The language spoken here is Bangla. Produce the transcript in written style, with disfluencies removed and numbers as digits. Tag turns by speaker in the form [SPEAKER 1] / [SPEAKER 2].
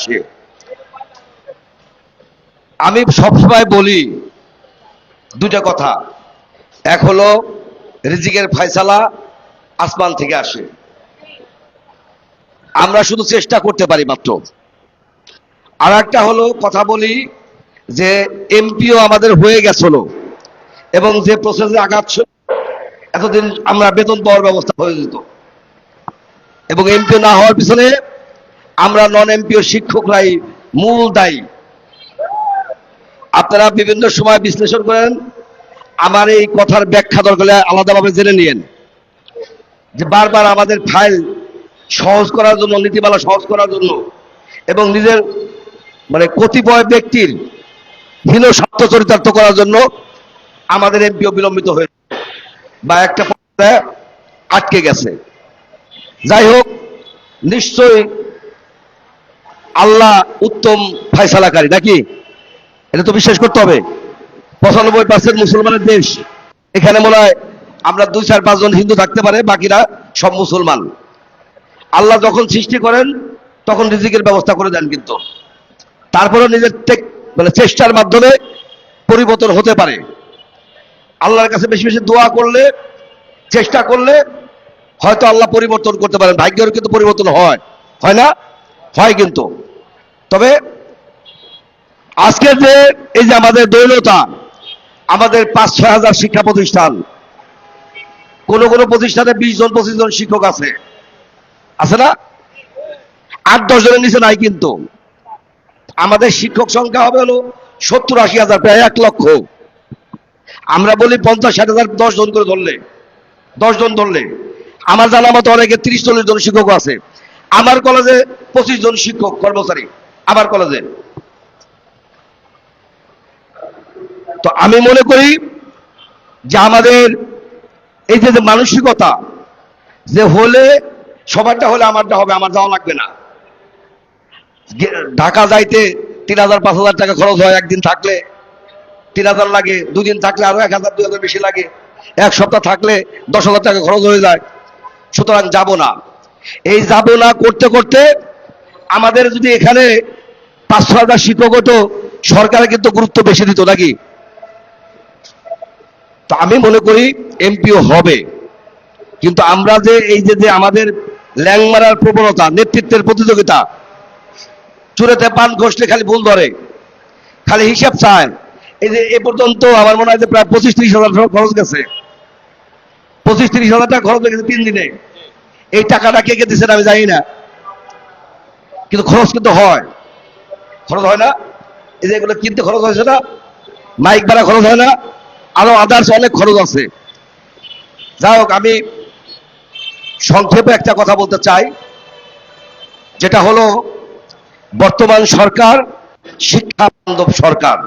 [SPEAKER 1] আসে। আমি সবসময় বলি দুটা কথা, এক হলো রিজিকের ফয়সালা আসমান থেকে আসে, আমরা শুধু চেষ্টা করতে পারি মাত্র। আর একটা হলো কথা বলি যে এমপিও আমাদের হয়ে গেছিল এবং যে প্রসেসে আগাচ্ছ এতদিন আমরা বেতন পাওয়ার ব্যবস্থা হয়ে যেত, এবং এমপিও না হওয়ার পিছনে আমরা নন এমপিও শিক্ষকরাই মূল দায়ী। আপনারা বিভিন্ন সময় বিশ্লেষণ করেন, আমার এই কথার ব্যাখ্যা দরকার আলাদাভাবে জেনে নিয়েন যে বারবার আমাদের ফাইল সহজ করার জন্য, নীতিমালা সহজ করার জন্য এবং নিজের কতিপয় ব্যক্তির হীন স্বার্থ চরিতার্থ করার জন্য আমাদের এমপিও বিলম্বিত হয়েছে বা একটা পর্যায়ে আটকে গেছে। যাই হোক, নিশ্চয়ই আল্লাহ উত্তম ফয়সালাকারী, নাকি? এটা তো বিশ্বাস করতে হবে। 95% মুসলমানের দেশ, এখানে মনে হয় আমরা 2-4-5 জন হিন্দু থাকতে পারে, বাকিরা সব মুসলমান। আল্লাহ যখন সৃষ্টি করেন তখন রিজিকের ব্যবস্থা করে দেন, কিন্তু তারপরে নিজের চেষ্টার মাধ্যমে পরিবর্তন হতে পারে। আল্লাহর কাছে বেশি বেশি দোয়া করলে, চেষ্টা করলে হয়তো আল্লাহ পরিবর্তন করতে পারেন। ভাগ্যের কিন্তু পরিবর্তন হয়, হয় না? হয় কিন্তু। তবে আজকে যে এই যে আমাদের দৈনতা, আমাদের 5-6 হাজার শিক্ষা প্রতিষ্ঠান, কোন কোন প্রতিষ্ঠানে 20 জন 25 জন শিক্ষক আছে, আছে না? 8-10 জনের নিচে নাই। কিন্তু আমাদের শিক্ষক সংখ্যা হবে হলো 70-80 হাজার, প্রায় 1 লক্ষ। আমরা বলি 50-60 হাজার 10 জন করে ধরলে, 10 জন ধরলে আমার জানা মতো অনেকে 30-40 জন শিক্ষক আছে। আমার কলেজে 25 জন শিক্ষক কর্মচারী, আমার কলেজে। তো আমি মনে করি যে আমাদের এই যে মানসিকতা, যে হলে সবারটা হলে আমারটা হবে, আমার যাওয়া লাগবে না। ঢাকা যাইতে 3000-5000 টাকা খরচ হয়, একদিন থাকলে 3000 লাগে, 2 দিন থাকলে আরো 1000-2000 বেশি লাগে, 1 সপ্তাহ থাকলে 10,000 টাকা খরচ হয়ে যায়। সুতরাং যাব না। এই যাব না করতে করতে আমাদের যদি এখানে 5-6 হাজার শিক্ষক হতো, সরকারে কিন্তু গুরুত্ব বেশি দিত, নাকি? তো আমি মনে করি এমপিও হবে, কিন্তু আমরা যে এই যে আমাদের ল্যাং মারার প্রবণতা, নেতৃত্বের প্রতিযোগিতা, চুরেতে পান ঘষলে খালি ভুল ধরে, খালি হিসাব চায়। এই যে এ পর্যন্ত আমার মনে হয় যে প্রায় 25-30 হাজার খরচ গেছে, 25-30 হাজার টাকা খরচ হয়ে গেছে 3 দিনে। এই টাকাটা কে কে দিচ্ছেন আমি জানি না, কিন্তু খরচ কিন্তু হয়। খরচ হয় না? এই যে এগুলো কিনতে খরচ হয়েছে না, মাইক ভাড়া খরচ হয় না, আরো আদার্স অনেক খরচ আছে। যাই হোক, আমি সংক্ষেপে একটা কথা বলতে চাই, যেটা হলো বর্তমান সরকার শিক্ষা বান্ধব সরকার।